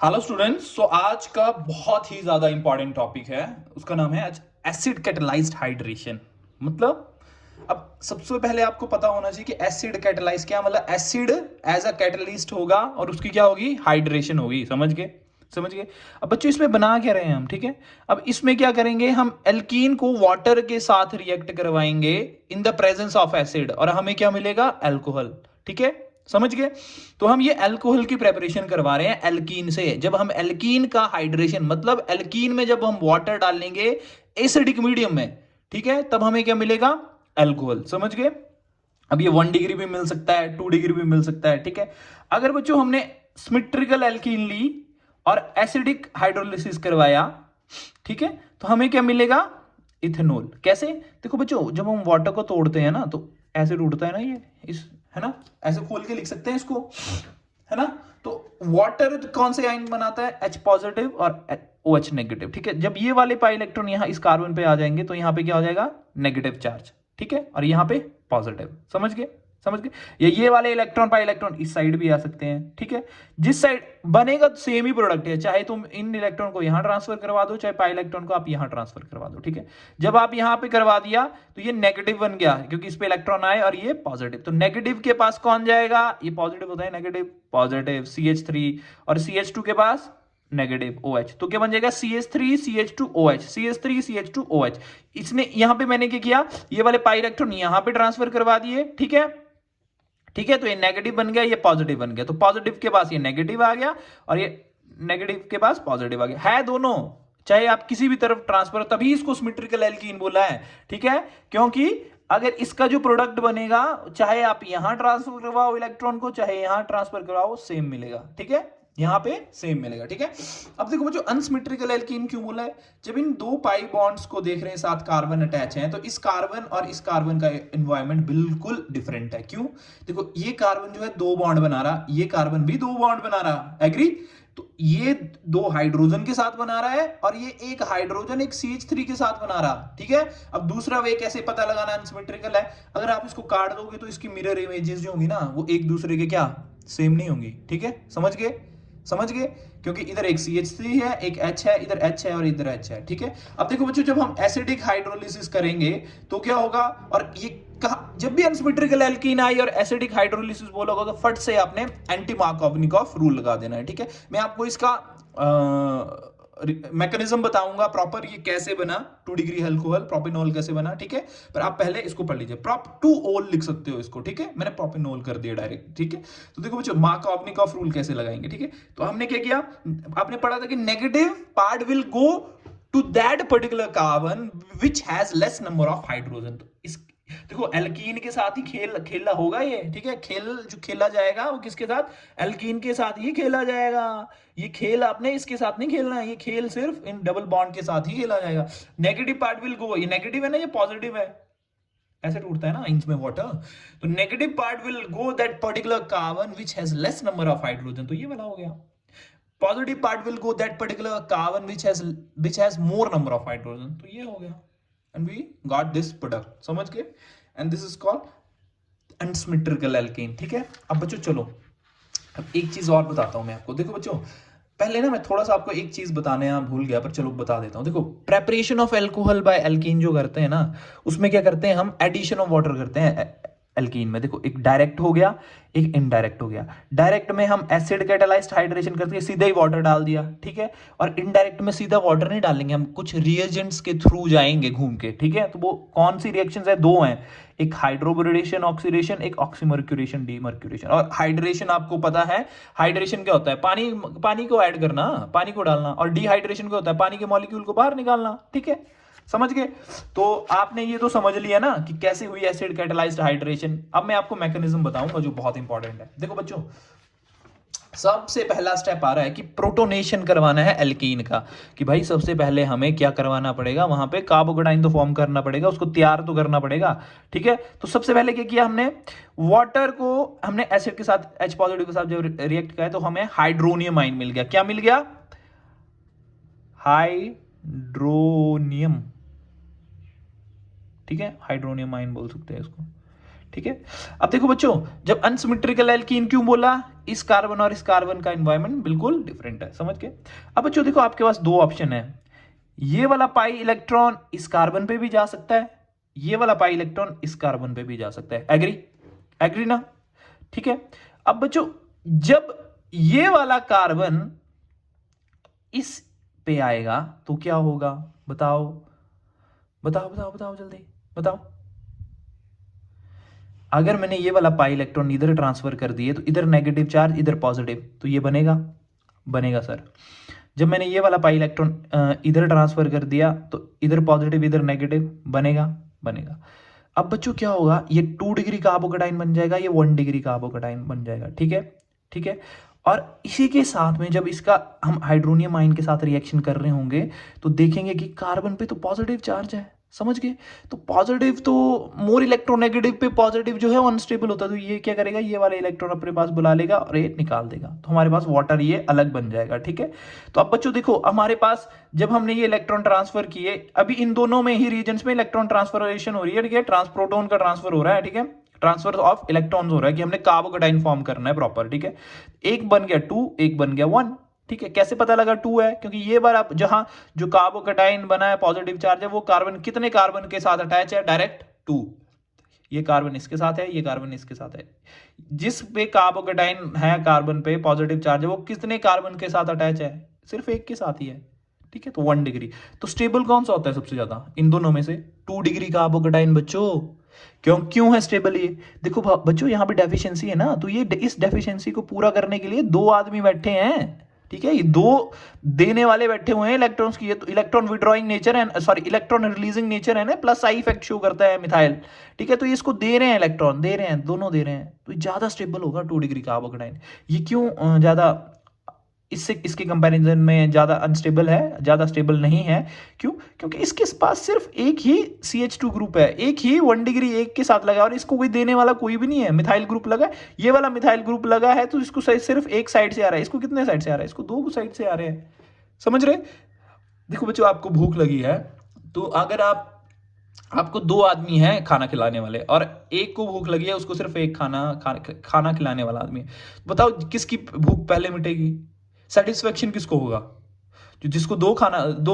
Hello students. आज का बहुत ही ज्यादा इंपॉर्टेंट टॉपिक है, उसका नाम है आज एसिड कैटलाइज्ड हाइड्रेशन। मतलब अब सबसे पहले आपको पता होना चाहिए कि एसिड कैटलाइज क्या मतलब एसिड एज अ कैटलिस्ट होगा और उसकी क्या होगी, हाइड्रेशन होगी। समझ गए। अब बच्चों इसमें बना क्या रहे हैं हम, ठीक है। अब इसमें क्या करेंगे, हम एल्कीन को वाटर के साथ रिएक्ट करवाएंगे in the presence of acid और हमें क्या मिलेगा, एल्कोहल। ठीक है, समझ गए। तो हम ये अल्कोहल की प्रेपरेशन करवा रहे हैं एल्कीन से। जब हम एल्कीन का हाइड्रेशन मतलब एल्कीन में जब हम वाटर डालेंगे एसिडिक मीडियम में, ठीक है, तब हमें क्या मिलेगा, अल्कोहल। समझ गए। अब ये 1 डिग्री भी मिल सकता है, 2 डिग्री भी मिल सकता है, ठीक है। अगर बच्चों हमने सिमेट्रिकल एल्कीन ली और एसिडिक हाइड्रोलिसिस करवाया, ठीक है, तो हमें क्या मिलेगा, इथेनॉल। कैसे, देखो बच्चों, जब हम वाटर को तोड़ते हैं ना तो ऐसे टूटता है ना, ये इस, है ना, ऐसे खोल के लिख सकते हैं इसको, है ना। तो वाटर कौन से आयन बनाता है, H पॉजिटिव और OH नेगेटिव। ठीक है, जब ये वाले पाई इलेक्ट्रॉन यहां इस कार्बन पे आ जाएंगे तो यहां पे क्या हो जाएगा, नेगेटिव चार्ज। ठीक है, और यहां पे पॉजिटिव। समझ गए। ये वाले इलेक्ट्रॉन पाई इलेक्ट्रॉन इस साइड भी आ सकते हैं। ठीक है, जिस साइड बनेगा तो सेम ही प्रोडक्ट है, चाहे तुम इन इलेक्ट्रॉन को यहां ट्रांसफर करवा दो, चाहे पाई इलेक्ट्रॉन को आप यहां ट्रांसफर करवा दो। ठीक है, जब आप यहां पे करवा दिया तो ये नेगेटिव बन गया क्योंकि इस पे इलेक्ट्रॉन आए और ये पॉजिटिव। तो नेगेटिव के पास कौन जाएगा, ये पॉजिटिव होता है, नेगेटिव पॉजिटिव CH3, और CH2 के पास नेगेटिव OH। तो क्या बन जाएगा, CH3 CH2 OH, CH3 CH2 OH। इसने यहां पे मैंने क्या किया, ये वाले पाई इलेक्ट्रॉन यहां पे ट्रांसफर करवा दिए। ठीक है, तो ये नेगेटिव बन गया, ये पॉजिटिव बन गया। तो पॉजिटिव के पास ये नेगेटिव आ गया और ये नेगेटिव के पास पॉजिटिव आ गया, है दोनों, चाहे आप किसी भी तरफ ट्रांसफर, तभी इसको सिमेट्रिकल एल्कीन बोला है। ठीक है, क्योंकि अगर इसका जो प्रोडक्ट बनेगा, चाहे आप यहां ट्रांसफर करवाओ इलेक्ट्रॉन को, चाहे यहां ट्रांसफर करवाओ, सेम मिलेगा। ठीक है, यहां पे सेम मिलेगा। ठीक है, अब देखो बच्चों, अनसिमेट्रिकल एल्कीन क्यों बोला है, जब इन दो पाई बॉन्ड्स को देख रहे हैं, साथ कार्बन अटैच है, तो इस कार्बन और इस कार्बन का एनवायरमेंट बिल्कुल डिफरेंट है। क्यों, देखो ये कार्बन जो है दो बॉन्ड बना रहा, ये कार्बन भी दो बॉन्ड बना रहा, एग्री। तो ये दो हाइड्रोजन के साथ बना रहा है और ये एक हाइड्रोजन एक CH3 के साथ बना रहा। ठीक है, अब दूसरा वे कैसे पता लगाना अनसिमेट्रिकल है, अगर आप इसको काट दोगे तो इसकी मिरर इमेजेस जो होंगी ना, वो एक दूसरे के क्या, सेम नहीं होंगी। ठीक है, समझ गए, क्योंकि इधर एक CH3 है, एक H है, इधर H है और इधर H है। ठीक है, अब देखो बच्चों, जब हम एसिडिक हाइड्रोलिसिस करेंगे तो क्या होगा, और ये कहा, जब भी अनसिमेट्रिकल एल्कीन आई और एसिडिक हाइड्रोलिसिस बोलोगे तो फट से आपने एंटी मार्कोवनिकॉफ रूल लगा देना है। ठीक है, मैं आपको इसका मैकेनिज्म बताऊंगा प्रॉपर, ये कैसे बना 2 डिग्री अल्कोहल प्रोपेनॉल कैसे बना। ठीक है, पर आप पहले इसको पढ़ लीजिए, प्रोप टू ओल लिख सकते हो इसको। ठीक है, मैंने प्रोपेनॉल कर दिया डायरेक्ट। ठीक है, तो देखो बच्चों, मार्कोवनिकॉफ रूल कैसे लगाएंगे। ठीक है, तो हमने क्या किया, आपने पढ़ा था कि negative part will go to that particular carbon which has less number of hydrogen. तो इस, देखो एल्कीन के साथ ही खेला होगा ये। ठीक है, खेल जो खेला जाएगा वो किसके साथ, एल्कीन के साथ ही खेला जाएगा। ये खेल आपने इसके साथ नहीं खेलना है, ये खेल सिर्फ इन डबल बॉन्ड के साथ ही खेला जाएगा। नेगेटिव पार्ट विल गो, ये नेगेटिव है ना, ये पॉजिटिव है, ऐसे टूटता है ना इंच में वाटर। तो negative part will go that particular carbon which has less number of hydrogen, तो ये वाला हो गया। Positive part will go that particular carbon which has more number of hydrogen, तो ये हो गया। And we got this product, समझ गए। And this is called unsymmetrical alkene. ठीक है, अब बच्चों चलो, अब एक चीज और बताता हूं मैं आपको। देखो बच्चों, पहले ना मैं थोड़ा सा आपको एक चीज बताने यहाँ भूल गया, पर चलो बता देता हूँ। देखो, preparation of alcohol by alkene जो करते हैं ना, उसमें क्या करते हैं, हम एडिशन ऑफ वाटर करते हैं एल्कीन में। देखो, एक डायरेक्ट हो गया, एक इनडायरेक्ट हो गया। डायरेक्ट में हम एसिड कैटालाइज्ड हाइड्रेशन करके सीधा ही वाटर डाल दिया, ठीक है। और इनडायरेक्ट में सीधा वाटर नहीं डालेंगे, हम कुछ रिएजेंट्स के थ्रू जाएंगे घूम के। ठीक है, तो वो कौन सी रिएक्शंस है, दो हैं, एक हाइड्रोबोरेशन ऑक्सीडेशन, एक ऑक्सीमर्क्यूरेशन डीमर्क्यूरेशन। और हाइड्रेशन आपको पता है, हाइड्रेशन क्या होता है, पानी पानी को ऐड करना, पानी को डालना। और डिहाइड्रेशन क्या होता है, पानी के मॉलिक्यूल को बाहर निकालना। ठीक है, समझ गए। तो आपने ये तो समझ लिया ना कि कैसे हुई एसिड कैटालाइज्ड हाइड्रेशन। अब मैं आपको मैकेनिज्म बताऊंगा जो बहुत इंपॉर्टेंट है। देखो बच्चों, सबसे पहला स्टेप आ रहा है कि प्रोटोनेशन करवाना है एल्कीन का, कि भाई सबसे पहले हमें क्या करवाना पड़ेगा, वहां पे कार्बोकेटाइन तो फॉर्म करना पड़ेगा, उसको तैयार तो करना पड़ेगा। ठीक है, तो सबसे पहले क्या किया हमने, वाटर को हमने एसिड के साथ H पॉजिटिव के साथ जब रिएक्ट किया तो हमें हाइड्रोनियम आइन मिल गया। क्या मिल गया, हाइड्रोनियम। ठीक है, हाइड्रोनियम आइन बोल सकते हैं इसको। ठीक है, अब देखो बच्चों, जब अनसिमेट्रिकल एल्कीन क्यों बोला, इस कार्बन और इस कार्बन का एनवायरनमेंट बिल्कुल डिफरेंट है, समझ के। अब बच्चों देखो आपके पास दो ऑप्शन है, ये वाला पाई इलेक्ट्रॉन इस कार्बन पे भी जा सकता है, ये वाला पाई इलेक्ट्रॉन इस कार्बन पे भी जा सकता है। एग्री? एग्री ना? ठीक है। अब बच्चों जब ये वाला कार्बन इस पे आएगा तो क्या होगा? बताओ बताओ बताओ बताओ जल्दी बताओ। अगर मैंने ये वाला पाई इलेक्ट्रॉन इधर ट्रांसफर कर दिए तो इधर नेगेटिव चार्ज इधर पॉजिटिव, तो ये बनेगा? बनेगा सर। जब मैंने ये वाला पाई इलेक्ट्रॉन इधर ट्रांसफर कर दिया तो इधर पॉजिटिव इधर नेगेटिव, बनेगा? बनेगा। अब बच्चों क्या होगा, ये 2 डिग्री कार्बोकेटाइन बन जाएगा, ये 1 डिग्री कार्बोकेटाइन बन जाएगा। ठीक है, ठीक है। और इसी के साथ में जब इसका हम हाइड्रोनियम आयन के साथ रिएक्शन कर रहे होंगे तो देखेंगे कि कार्बन पे तो पॉजिटिव चार्ज है, समझ गए? तो पॉजिटिव तो मोर इलेक्ट्रोनेगेटिव पे पॉजिटिव जो है वो अनस्टेबल होता है, तो ये क्या करेगा, ये वाला इलेक्ट्रॉन अपने पास बुला लेगा और ये निकाल देगा, तो हमारे पास वाटर ये अलग बन जाएगा। ठीक है। तो अब बच्चों देखो हमारे पास जब हमने ये इलेक्ट्रॉन ट्रांसफर किए, अभी इन दोनों में ही रीजन्स में इलेक्ट्रॉन ट्रांसफरेशन हो रही है। ठीक है, ट्रांसप्रोटॉन का ट्रांसफर हो रहा है। ठीक है, ट्रांसफर ऑफ इलेक्ट्रॉन्स हो रहा है कि हमने कार्बोकेटाइन फॉर्म करना है प्रॉपर। ठीक है, एक बन गया 2, एक बन गया 1। ठीक है, कैसे पता लगा 2 है? क्योंकि ये बार आप जहां जो कार्बोकेटाइन बना है पॉजिटिव चार्ज है, वो कार्बन कितने कार्बन के साथ अटैच है? डायरेक्ट 2। ये कार्बन इसके साथ है, ये कार्बन इसके साथ है। जिस पे कार्बोकेटाइन है कार्बन पे पॉजिटिव चार्ज है, वो कितने कार्बन के साथ अटैच है? सिर्फ एक के साथ ही है। ठीक है, तो 1 डिग्री। तो स्टेबल कौन सा होता है सबसे ज्यादा इन दोनों में से? 2 डिग्री कार्बोकेटाइन बच्चों। क्यों क्यों है स्टेबल ये? देखो बच्चों यहाँ पे डेफिशिएंसी है ना, तो ये इस डेफिशिएंसी को पूरा करने के लिए 2 आदमी बैठे हैं। ठीक है, ये 2 देने वाले बैठे हुए हैं इलेक्ट्रॉन्स की। ये तो इलेक्ट्रॉन विड्रॉइंग नेचर है, सॉरी इलेक्ट्रॉन रिलीजिंग नेचर है ना, प्लस आई इफेक्ट शो करता है मिथाइल। ठीक है, तो ये इसको दे रहे हैं, इलेक्ट्रॉन दे रहे हैं, दोनों दे रहे हैं, तो ये ज्यादा स्टेबल होगा 2 डिग्री कार्बोकेटाइन। ये क्यों ज्यादा इससे इसके कंपैरिजन में ज्यादा अनस्टेबल है, ज्यादा स्टेबल नहीं है? क्यों? क्योंकि इसके पास सिर्फ एक ही CH2 ग्रुप है, एक ही 1 डिग्री एक के साथ लगा, और इसको कोई देने वाला कोई भी नहीं है। मिथाइल ग्रुप लगा, ये वाला मिथाइल ग्रुप लगा है, तो इसको सिर्फ एक साइड से आ रहा है। इसको कितने साइड से आ रहा है? इसको 2 साइड से आ रहे हैं, समझ रहे? देखो बच्चों आपको भूख लगी है, तो अगर आपको 2 आदमी हैं खाना खिलाने वाले, और एक को भूख लगी है, उसको सिर्फ एक खाना खिलाने वाला आदमी है, बताओ किसकी भूख पहले मिटेगी? सेटिस्फेक्शन किसको होगा? जो जिसको दो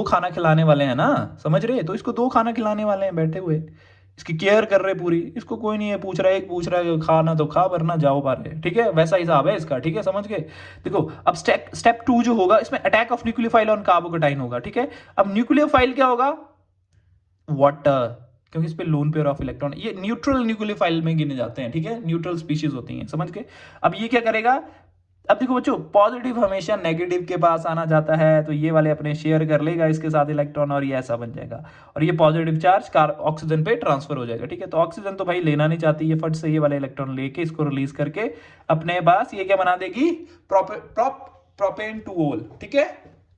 खाना खिलाने वाले हैं ना, समझ रहे? तो इसको 2 खाना खिलाने वाले हैं बैठे हुए, इसकी केयर कर रहे पूरी, इसको कोई नहीं है पूछ रहा है, एक पूछ रहा है खाना तो खा वरना जाओ बाहर। ठीक है, वैसा हिसाब है इसका। ठीक है, समझ गए? देखो अब स्टेप 2 जो होगा, इसमें attack of nucleophile on carbocation होगा। ठीक है, अब न्यूक्लियोफाइल क्या होगा? वाटर, क्योंकि इस पे लोन पेयर ऑफ इलेक्ट्रॉन, ये न्यूट्रल न्यूक्लियोफाइल में गिने जाते हैं। ठीक है, न्यूट्रल स्पीशीज होती हैं, समझ गए? अब ये क्या करेगा? अब देखो बच्चों पॉजिटिव हमेशा नेगेटिव के पास आना जाता है, तो ये वाले अपने शेयर कर लेगा इसके साथ इलेक्ट्रॉन, और ये ऐसा बन जाएगा, और ये पॉजिटिव चार्ज ऑक्सीजन पे ट्रांसफर हो जाएगा। ठीक है, तो ऑक्सीजन तो भाई लेना नहीं चाहती, ये फट से ये वाले इलेक्ट्रॉन लेके इसको रिलीज करके अपने पास ये क्या बना देगी? प्रोपेन-टू-ओल। ठीक है,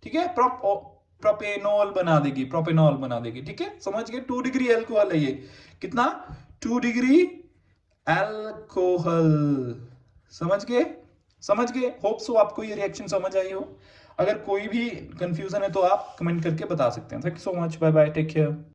ठीक है, प्रोपेनॉल बना देगी, प्रोपेनॉल बना देगी। ठीक है, समझ गए? 2 डिग्री एल्कोहल है ये, कितना? 2 डिग्री एल्कोहल, समझ गए? समझ गए? होप सो आपको ये रिएक्शन समझ आई हो। अगर कोई भी कंफ्यूजन है तो आप कमेंट करके बता सकते हैं। Thank you so much, bye bye, take care.